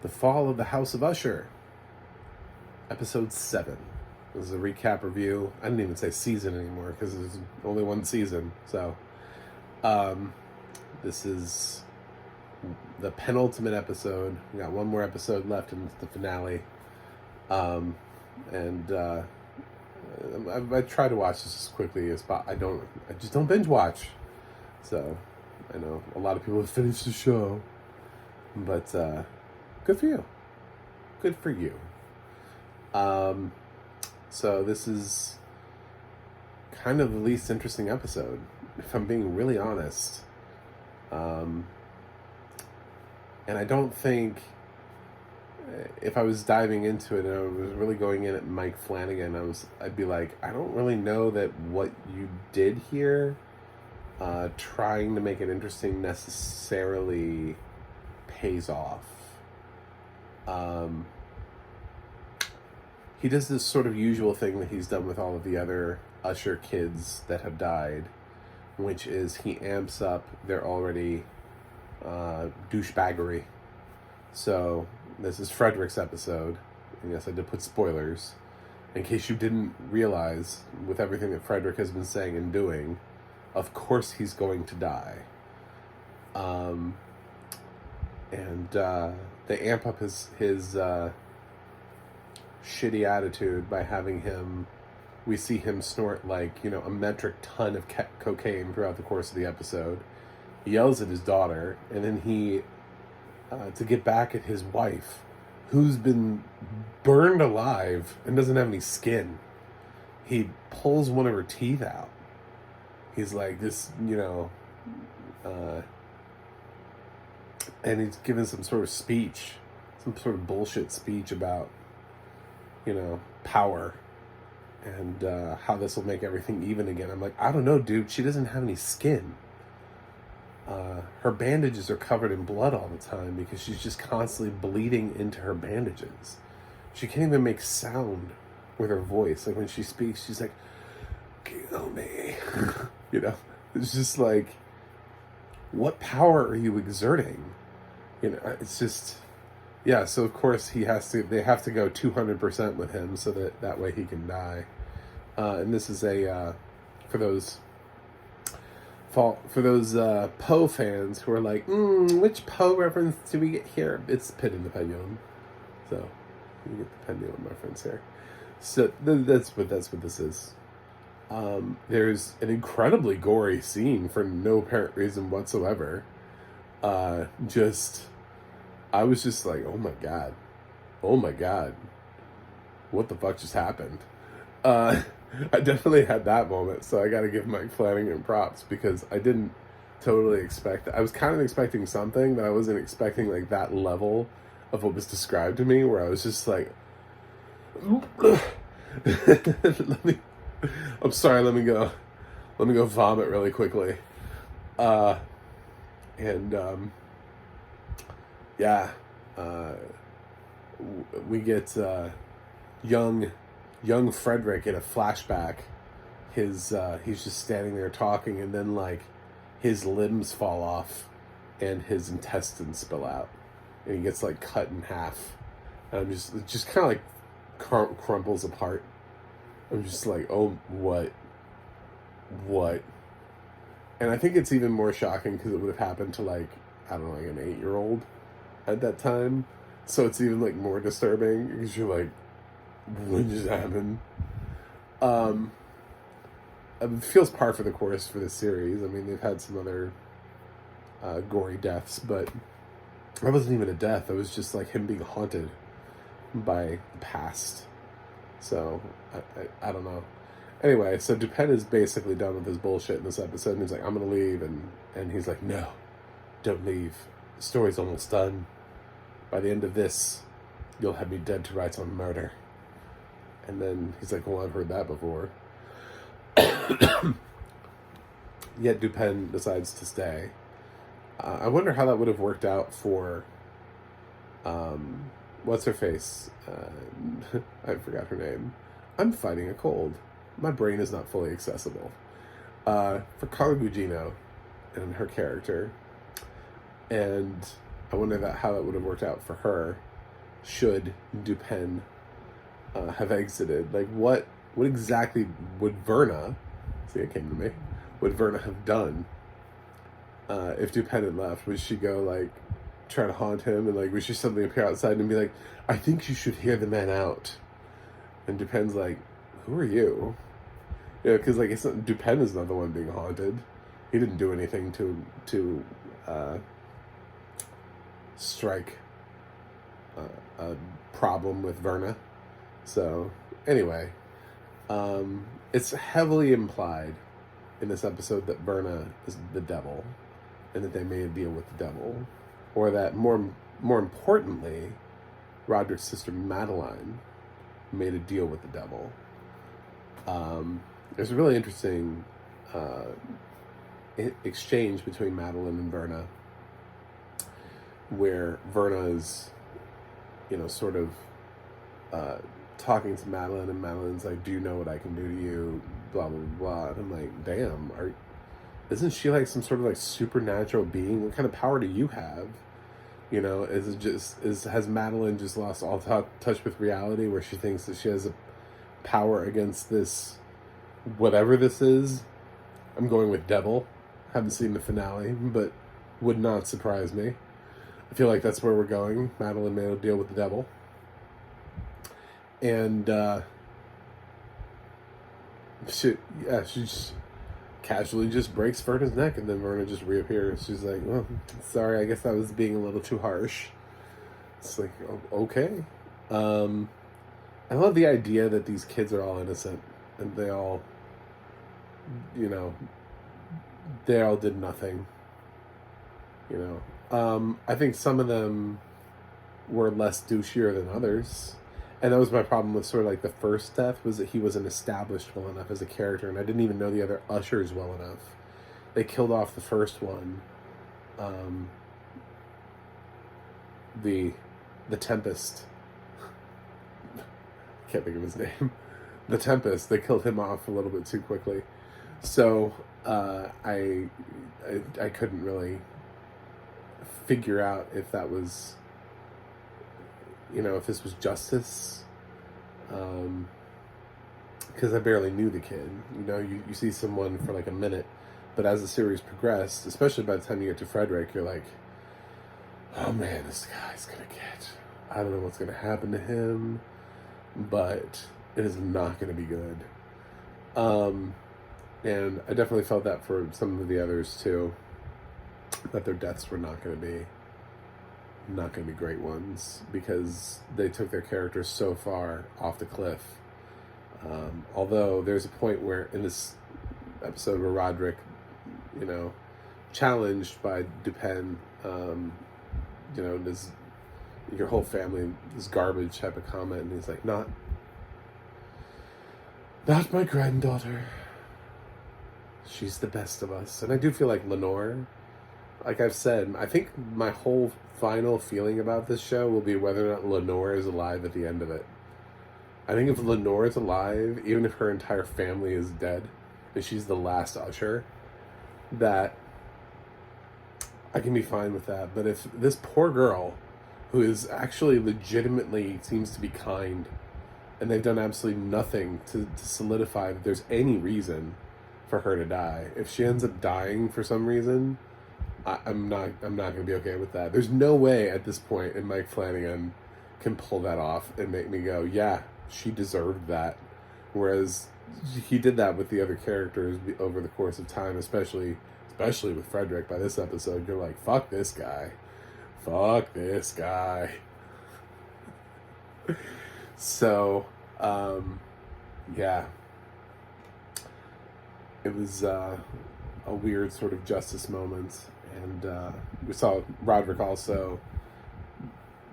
The Fall of the House of Usher, episode 7. This is a recap review. I didn't even say season anymore because there's only one season. So, this is the penultimate episode. We got one more episode left in the finale. I try to watch this as quickly as possible. I just don't binge watch. So, I know a lot of people have finished the show. But, good for you. Good for you. So this is kind of the least interesting episode, if I'm being really honest. And I don't think, if I was diving into it and I was really going in at Mike Flanagan, I'd be like, I don't really know that what you did here, trying to make it interesting, necessarily pays off. He does this sort of usual thing that he's done with all of the other Usher kids that have died, which is he amps up their already douchebaggery. So this is Frederick's episode, and yes, I did put spoilers in case you didn't realize, with everything that Frederick has been saying and doing, of course he's going to die. They amp up his shitty attitude by having him, we see him snort a metric ton of cocaine throughout the course of the episode. He yells at his daughter, and then he, to get back at his wife, who's been burned alive and doesn't have any skin, he pulls one of her teeth out. He's like, and he's given some sort of speech, some sort of bullshit speech about, power and how this will make everything even again. I'm like, I don't know, dude. She doesn't have any skin. Her bandages are covered in blood all the time because she's just constantly bleeding into her bandages. She can't even make sound with her voice. Like when she speaks, she's like, kill me. It's just like, what power are you exerting? It's just, yeah. So of course they have to go 200% with him so that way he can die. And this is for those Poe fans who are like, which Poe reference do we get here? It's Pit in the Pendulum. So you get the pendulum reference here. So that's what this is. There's an incredibly gory scene for no apparent reason whatsoever. I was just like, oh my god, what the fuck just happened? I definitely had that moment, so I gotta give Mike Flanagan props, because I didn't totally expect it. I was kind of expecting something, but I wasn't expecting like that level of what was described to me, where I was just like, I'm sorry, let me go vomit really quickly. We get young Frederick in a flashback. He's just standing there talking, and then his limbs fall off and his intestines spill out, and he gets cut in half, and it just kind of crumples apart. I'm just like, oh, what? And I think it's even more shocking because it would have happened to I don't know, an 8-year-old at that time. So it's even more disturbing because you're like, what just happened? It feels par for the course for this series. I mean, they've had some other gory deaths, but that wasn't even a death. It was just him being haunted by the past. So I don't know. Anyway, so Dupin is basically done with his bullshit in this episode, and he's like, I'm gonna leave, and he's like, no, don't leave. The story's almost done. By the end of this, you'll have me dead to rights on murder. And then he's like, well, I've heard that before. Yet Dupin decides to stay. I wonder how that would have worked out for, what's her face? I forgot her name. I'm fighting a cold. My brain is not fully accessible. For Carla Gugino and her character. And I wonder how that would have worked out for her should Dupin have exited. Like, what exactly would Verna, see, it came to me, would Verna have done if Dupin had left? Would she go, like, try to haunt him, and, like, would she suddenly appear outside and be like, I think you should hear the man out? And Dupin's like, who are you? You know, because, like, it's not, Dupin is not the one being haunted. He didn't do anything to strike a problem with Verna. So, anyway, it's heavily implied in this episode that Verna is the devil, and that they made a deal with the devil, or that more importantly, Roderick's sister Madeline made a deal with the devil. There's a really interesting exchange between Madeline and Verna, where Verna is, you know, sort of talking to Madeline, and Madeline's like, do you know what I can do to you? Blah, blah, blah. And I'm like, damn, isn't she like some sort of like supernatural being? What kind of power do you have? You know, has Madeline just lost all touch with reality, where she thinks that she has a power against this, whatever this is? I'm going with devil. Haven't seen the finale, but would not surprise me. I feel like that's where we're going. Madeline made a deal with the devil. And, she just casually just breaks Verna's neck, and then Verna just reappears. She's like, well, sorry, I guess I was being a little too harsh. It's like, okay. I love the idea that these kids are all innocent, and they all, you know, they all did nothing. You know, I think some of them were less douchier than others. And that was my problem with sort of like the first death, was that he wasn't established well enough as a character, and I didn't even know the other Ushers well enough. They killed off the first one, the Tempest. Can't think of his name. The Tempest. They killed him off a little bit too quickly, so I couldn't really figure out if that was, you know, if this was justice, because I barely knew the kid. You know, you see someone for like a minute, but as the series progressed, especially by the time you get to Frederick, you're like, oh man, this guy's gonna get, I don't know what's gonna happen to him, but it is not gonna be good. And I definitely felt that for some of the others too, that their deaths were not gonna be great ones, because they took their characters so far off the cliff. Although there's a point where in this episode where Roderick, you know, challenged by Dupin, you know, does your whole family is garbage type of comment, and he's like, not my granddaughter. She's the best of us. And I do feel like Lenore, like I've said, I think my whole final feeling about this show will be whether or not Lenore is alive at the end of it. I think if Lenore is alive, even if her entire family is dead, and she's the last Usher, that I can be fine with that. But if this poor girl, who is actually legitimately seems to be kind, and they've done absolutely nothing to solidify that there's any reason for her to die, if she ends up dying for some reason, I'm not going to be okay with that. There's no way at this point in Mike Flanagan can pull that off and make me go, yeah, she deserved that. Whereas he did that with the other characters over the course of time, especially with Frederick. By this episode, you're like, fuck this guy. Fuck this guy. So, yeah. It was a weird sort of justice moment. And we saw Roderick also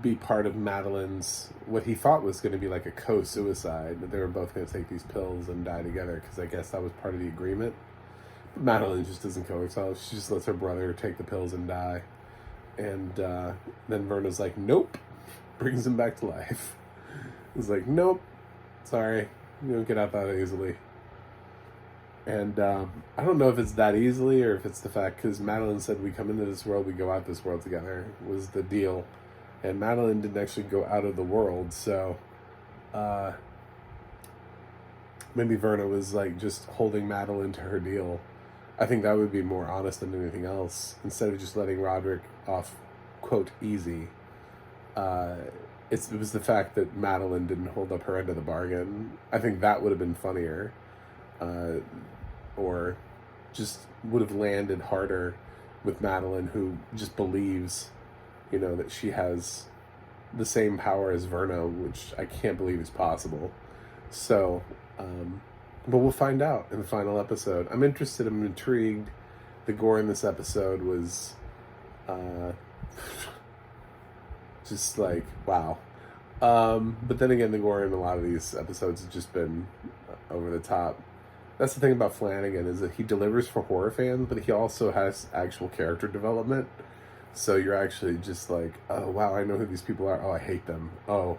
be part of Madeline's, what he thought was going to be like a co-suicide, that they were both going to take these pills and die together, because I guess that was part of the agreement. But Madeline just doesn't kill herself. She just lets her brother take the pills and die. And then Verna's like, nope. Brings him back to life. He's like, nope. Sorry. You don't get out that easily. And I don't know if it's that easily or if it's the fact, because Madeline said we come into this world, we go out this world together, was the deal. And Madeline didn't actually go out of the world, so maybe Verna was like just holding Madeline to her deal. I think that would be more honest than anything else. Instead of just letting Roderick off, quote, easy. It was the fact that Madeline didn't hold up her end of the bargain. I think that would have been funnier. Or just would have landed harder with Madeline, who just believes, that she has the same power as Verna, which I can't believe is possible. So, but we'll find out in the final episode. I'm interested, I'm intrigued. The gore in this episode was just like, wow. But then again, the gore in a lot of these episodes has just been over the top. That's the thing about Flanagan, is that he delivers for horror fans, but he also has actual character development. So you're actually just like, oh, wow, I know who these people are. Oh, I hate them. Oh,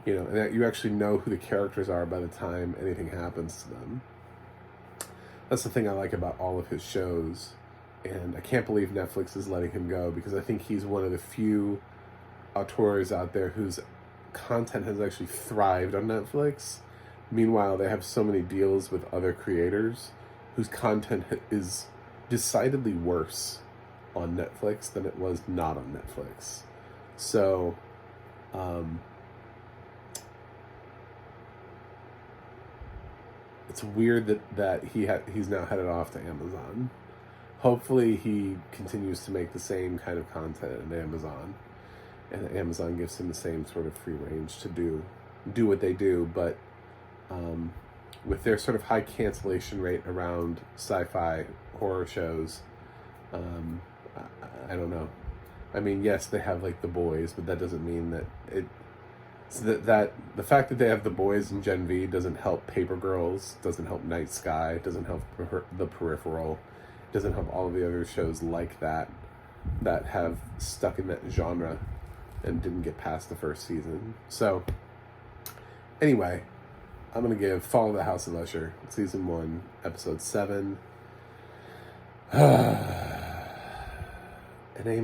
and that you actually know who the characters are by the time anything happens to them. That's the thing I like about all of his shows. And I can't believe Netflix is letting him go, because I think he's one of the few auteurs out there whose content has actually thrived on Netflix. Meanwhile, they have so many deals with other creators whose content is decidedly worse on Netflix than it was not on Netflix. So, it's weird that he's now headed off to Amazon. Hopefully, he continues to make the same kind of content at Amazon, and Amazon gives him the same sort of free range to do what they do, but with their sort of high cancellation rate around sci-fi horror shows, I don't know. I mean, yes, they have like The Boys, but that doesn't mean that that the fact that they have The Boys and Gen V doesn't help Paper Girls, doesn't help Night Sky, doesn't help The Peripheral, doesn't help all of the other shows like that have stuck in that genre and didn't get past the first season. So, anyway, I'm going to give Fall of the House of Usher, Season 1, Episode 7, an A-.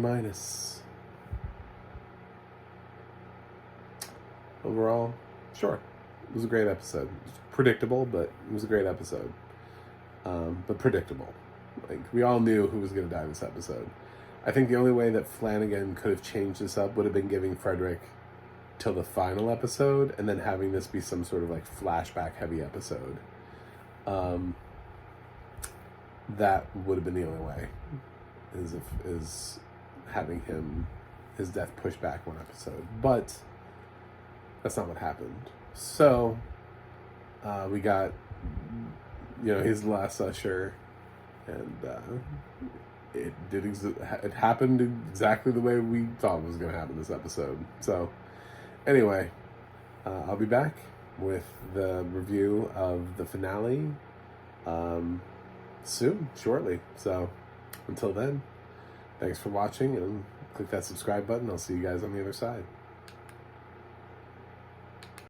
Overall, sure. It was a great episode. It was predictable, but it was a great episode. But predictable. Like, we all knew who was going to die this episode. I think the only way that Flanagan could have changed this up would have been giving Frederick till the final episode, and then having this be some sort of like flashback heavy episode. That would have been the only way, is having his death pushed back one episode. But that's not what happened. So we got his last Usher, and it happened exactly the way we thought it was going to happen this episode. So anyway, I'll be back with the review of the finale shortly. So until then, thanks for watching, and click that subscribe button. I'll see you guys on the other side.